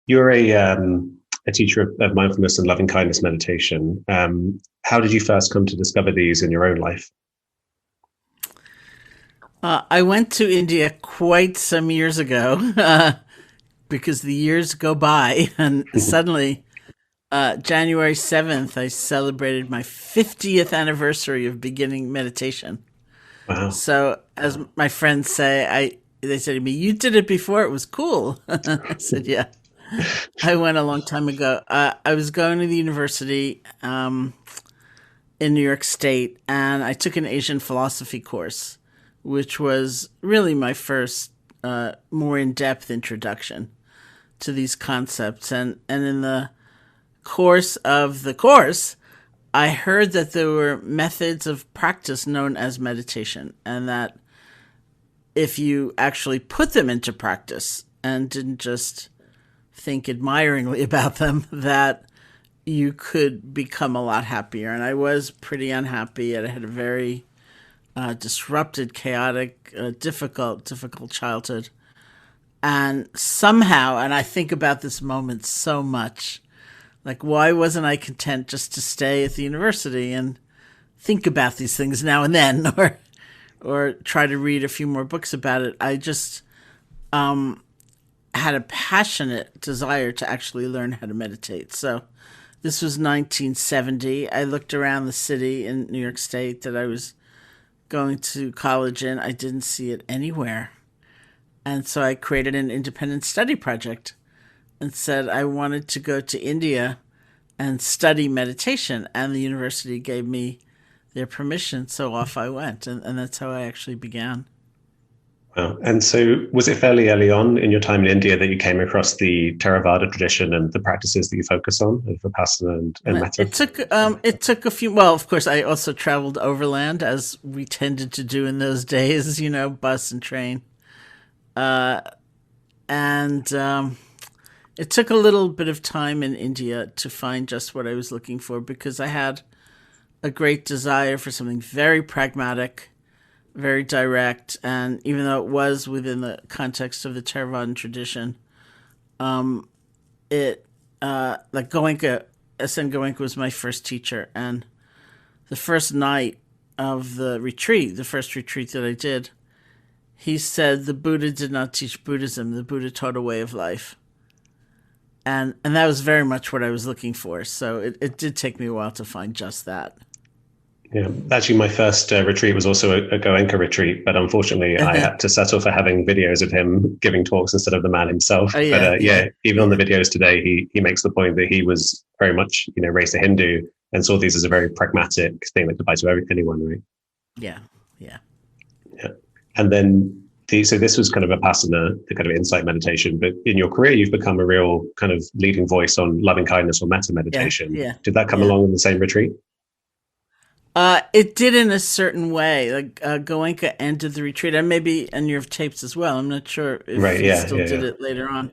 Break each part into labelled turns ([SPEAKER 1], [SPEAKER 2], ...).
[SPEAKER 1] You're a teacher of mindfulness and loving kindness meditation. How did you first come to discover these in your own life?
[SPEAKER 2] I went to India quite some years ago because the years go by, and suddenly, January 7th, I celebrated my 50th anniversary of beginning meditation.
[SPEAKER 1] Wow.
[SPEAKER 2] So, as my friends say, they said to me, "You did it before; it was cool." I said, "Yeah, I went a long time ago." I was going to the university in New York State, and I took an Asian philosophy course, which was really my first more in-depth introduction to these concepts. And in the course of the course, I heard that there were methods of practice known as meditation, and that if you actually put them into practice and didn't just think admiringly about them, that you could become a lot happier. And I was pretty unhappy. I had a very disrupted, chaotic, difficult childhood. And somehow, and I think about this moment so much, like, why wasn't I content just to stay at the university and think about these things now and then, or try to read a few more books about it? I just had a passionate desire to actually learn how to meditate. So this was 1970. I looked around the city in New York State that I was going to college in. I didn't see it anywhere. And so I created an independent study project and said I wanted to go to India and study meditation. And the university gave me their permission. So off I went. And that's how I actually began.
[SPEAKER 1] Wow. And so, was it fairly early on in your time in India that you came across the Theravada tradition and the practices that you focus on, of vipassana and metta?
[SPEAKER 2] It took a few. Well, of course, I also traveled overland as we tended to do in those days. Bus and train, and it took a little bit of time in India to find just what I was looking for, because I had a great desire for something very pragmatic, very direct, and even though it was within the context of the Theravadan tradition, it like Goenka, SN Goenka was my first teacher, and the first night of the retreat, the first retreat that I did, he said the Buddha did not teach Buddhism, the Buddha taught a way of life. And that was very much what I was looking for. So it did take me a while to find just that.
[SPEAKER 1] Yeah, actually, my first retreat was also a Goenka retreat, but unfortunately, I had to settle for having videos of him giving talks instead of the man himself.
[SPEAKER 2] Oh
[SPEAKER 1] But
[SPEAKER 2] yeah, yeah,
[SPEAKER 1] yeah, even on the
[SPEAKER 2] yeah,
[SPEAKER 1] videos today, he makes the point that he was very much, raised a Hindu and saw these as a very pragmatic thing that could apply to anyone, right?
[SPEAKER 2] yeah, yeah.
[SPEAKER 1] Yeah. And then so this was kind of vipassana, the kind of insight meditation. But in your career, you've become a real kind of leading voice on loving kindness or metta
[SPEAKER 2] Yeah,
[SPEAKER 1] meditation.
[SPEAKER 2] yeah,
[SPEAKER 1] Did that come
[SPEAKER 2] yeah.
[SPEAKER 1] along in the same retreat?
[SPEAKER 2] It did in a certain way. Like Goenka ended the retreat, and maybe in your tapes as well. I'm not sure if
[SPEAKER 1] Right.
[SPEAKER 2] he
[SPEAKER 1] Yeah.
[SPEAKER 2] still
[SPEAKER 1] Yeah.
[SPEAKER 2] did
[SPEAKER 1] Yeah.
[SPEAKER 2] it later on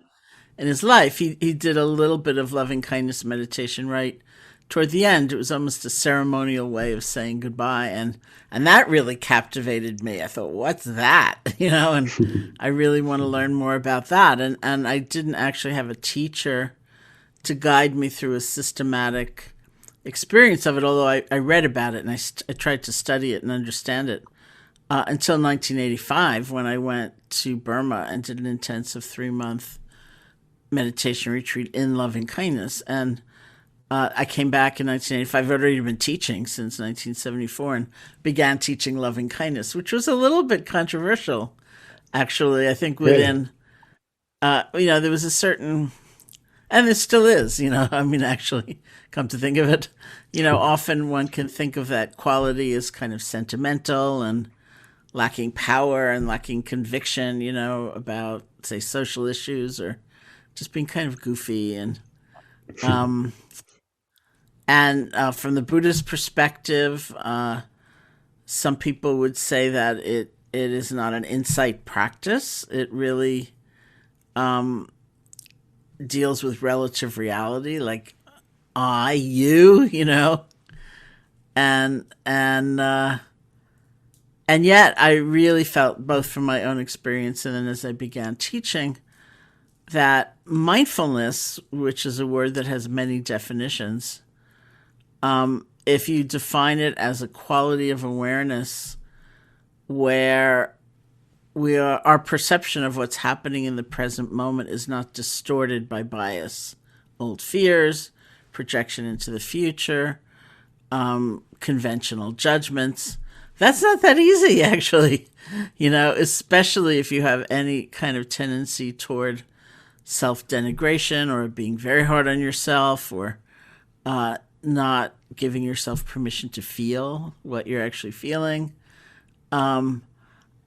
[SPEAKER 2] in his life. He did a little bit of loving kindness meditation right toward the end. It was almost a ceremonial way of saying goodbye, and that really captivated me. I thought, what's that? And I really want to learn more about that. And I didn't actually have a teacher to guide me through a systematic experience of it, although I read about it and I tried to study it and understand it until 1985, when I went to Burma and did an intensive 3-month meditation retreat in loving kindness. And I came back in 1985. I've already been teaching since 1974 and began teaching loving kindness, which was a little bit controversial, actually. I think
[SPEAKER 1] Really?
[SPEAKER 2] within, there was a certain, and it still is, I mean, actually, come to think of it, often one can think of that quality as kind of sentimental and lacking power and lacking conviction, about, say, social issues, or just being kind of goofy. Um, and from the Buddhist perspective, some people would say that it is not an insight practice. It really deals with relative reality, like I, you, and and yet I really felt, both from my own experience and then as I began teaching, that mindfulness, which is a word that has many definitions, if you define it as a quality of awareness where our perception of what's happening in the present moment is not distorted by bias, old fears, projection into the future, conventional judgments. That's not that easy, actually, especially if you have any kind of tendency toward self-denigration or being very hard on yourself, or not giving yourself permission to feel what you're actually feeling. And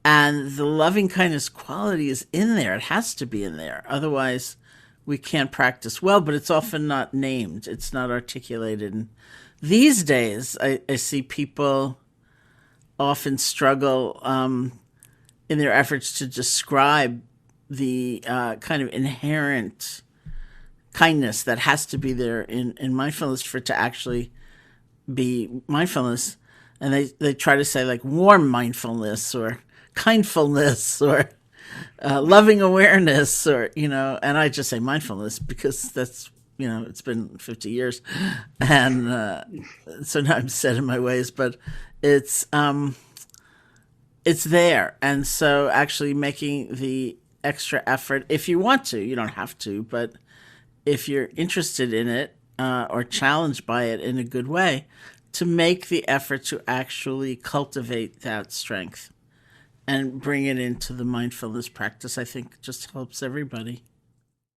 [SPEAKER 2] the loving kindness quality is in there. It has to be in there. Otherwise, we can't practice well, but it's often not named. It's not articulated. And these days, I see people often struggle in their efforts to describe the kind of inherent kindness that has to be there in mindfulness for it to actually be mindfulness. And they try to say like warm mindfulness or kindfulness or loving awareness, or, and I just say mindfulness because that's, it's been 50 years. And so now I'm set in my ways, but it's there. And so actually making the extra effort, if you want to, you don't have to, but if you're interested in it or challenged by it in a good way, to make the effort to actually cultivate that strength and bring it into the mindfulness practice, I think just helps everybody.